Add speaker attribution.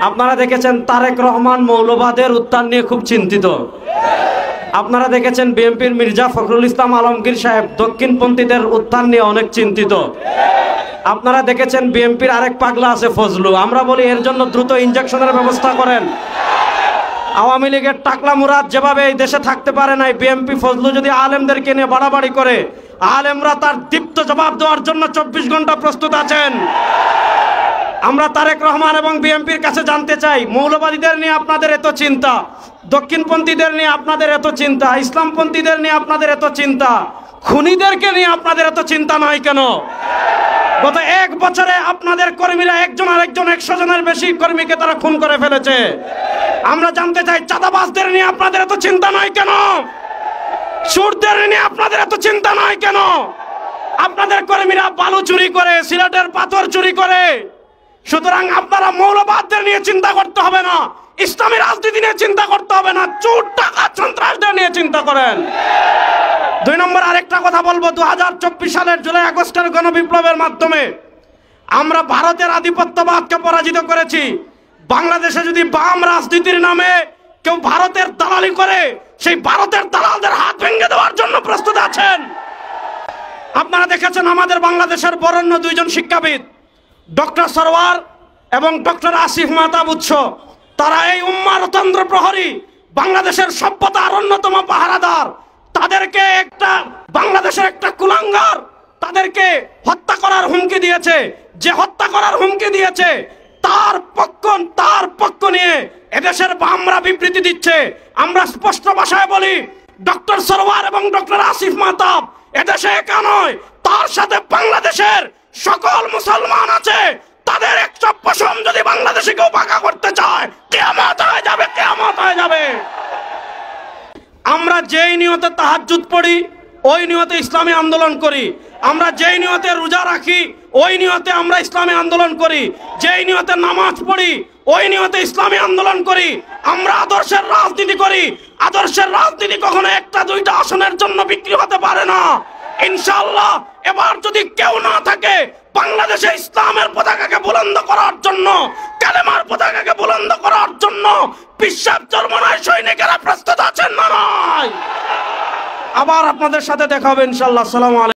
Speaker 1: আপনারা দেখেছেন তারেক রহমান মৌলবাদের উত্থান নিয়ে খুব চিন্তিত। আপনারা দেখেছেন বিএনপির মির্জা ফখরুল ইসলাম আলমগীর সাহেব দক্ষিণপন্থীদের উত্থান নিয়ে অনেক চিন্তিত। আপনারা দেখেছেন বিএনপির আরেক পাগলা আছে ফজলু, আমরা বলি এর জন্য দ্রুত ইনজেকশনের ব্যবস্থা করেন। আওয়ামী লীগের টাকলা মুরাদ যেভাবে এই দেশে থাকতে পারে নাই, বিএনপি ফজলু যদি আলেমদেরকে নিয়ে বাড়াবাড়ি করে, আলেমরা তার দীপ্ত জবাব দেওয়ার জন্য 24 ঘন্টা প্রস্তুত আছেন। আমরা তারেক রহমান এবং বিএনপির কাছে জানতে চাই, মৌলবাদীদের নিয়ে আপনাদের এত চিন্তা, দক্ষিণপন্থীদের নিয়ে আপনাদের এত চিন্তা, ইসলামপন্থীদের নিয়ে আপনাদের এত চিন্তা, খুনিদেরকে নিয়ে আপনাদের এত চিন্তা নয় কেন? গত 1 বছরে আপনাদের কর্মীরা একজন আরেকজন 100 জনের বেশি কর্মীকে তারা খুন করে ফেলেছে। আমরা জানতে চাই, চাঁদাবাজদের নিয়ে আপনাদের এত চিন্তা নয় কেন? সুরদের নিয়ে আপনাদের এত চিন্তা নয় কেন? আপনাদের কর্মীরা বালু চুরি করে, সিলেটের পাথর চুরি করে। সুতরাং আপনারা মৌলবাদদের নিয়ে চিন্তা করতে হবে না, ইসলামী রাজনীতি নিয়ে চিন্তা করতে হবে না, চোর ডাকাত সন্ত্রাসদের নিয়ে চিন্তা করেন। 2 নম্বর আরেকটা কথা বলবো, 2024 সালের জুলাই আগস্টের গণবিপ্লবের মাধ্যমে আমরা ভারতের আধিপত্যবাদকে পরাজিত করেছি। বাংলাদেশে যদি বাম রাজনীতির নামে কেউ ভারতের দালালি করে, সেই ভারতের দালালদের হাত ভেঙে দেওয়ার জন্য প্রস্তুত আছেন। আপনারা দেখেছেন আমাদের বাংলাদেশের বরেণ্য 2 জন শিক্ষাবিদ, ডক্টর সরওয়ার এবং ডক্টর আসিফ মাহতাব উৎস, তারা এই উম্মারতন্ত্র প্রহরী, বাংলাদেশের সভ্যতার অন্যতম পাহারাদার। তাদেরকে বাংলাদেশের একটা কুলাঙ্গার তাদেরকে হত্যা করার হুমকি দিয়েছে। যে হত্যা করার হুমকি দিয়েছে তার পক্ষ নিয়ে এদেশের বামরা বিবৃতি দিচ্ছে। আমরা স্পষ্ট ভাষায় বলি, ডক্টর সরওয়ার এবং ডক্টর আসিফ মাহতাব এদেশে একা নয়, তার সাথে বাংলাদেশের সকল মুসলমান আছে। তাদের 100% যদি বাংলাদেশে কেউ বাঁকা করতে চায়, কিয়ামত হয়ে যাবে, কিয়ামত হয়ে যাবে। আমরা যেই নিয়তে তাহাজ্জুদ পড়ি, ওই নিয়তে ইসলামী আন্দোলন করি। আমরা যেই নিয়তে রোজা রাখি, ওই নিয়তে আমরা ইসলামী আন্দোলন করি। যেই নিয়তে নামাজ পড়ি, ওই নিয়তে ইসলামী আন্দোলন করি। আমরা আদর্শের রাজনীতি করি। আদর্শের রাজনীতি কখনো 1-2টা আসনের জন্য বিক্রি হতে পারে না। ইনশাআল্লাহ এবার যদি কেউ না থাকে বাংলাদেশে ইসলামের পতাকাকে বুলন্দ করার জন্য, কালেমার পতাকাকে বুলন্দ করার জন্য, বিশ্বাস চরমনায় সৈনিকেরা প্রস্তুত আছেন না নয়? আবার আপনাদের সাথে দেখা হবে ইনশাআল্লাহ। আসসালামু আলাইকুম।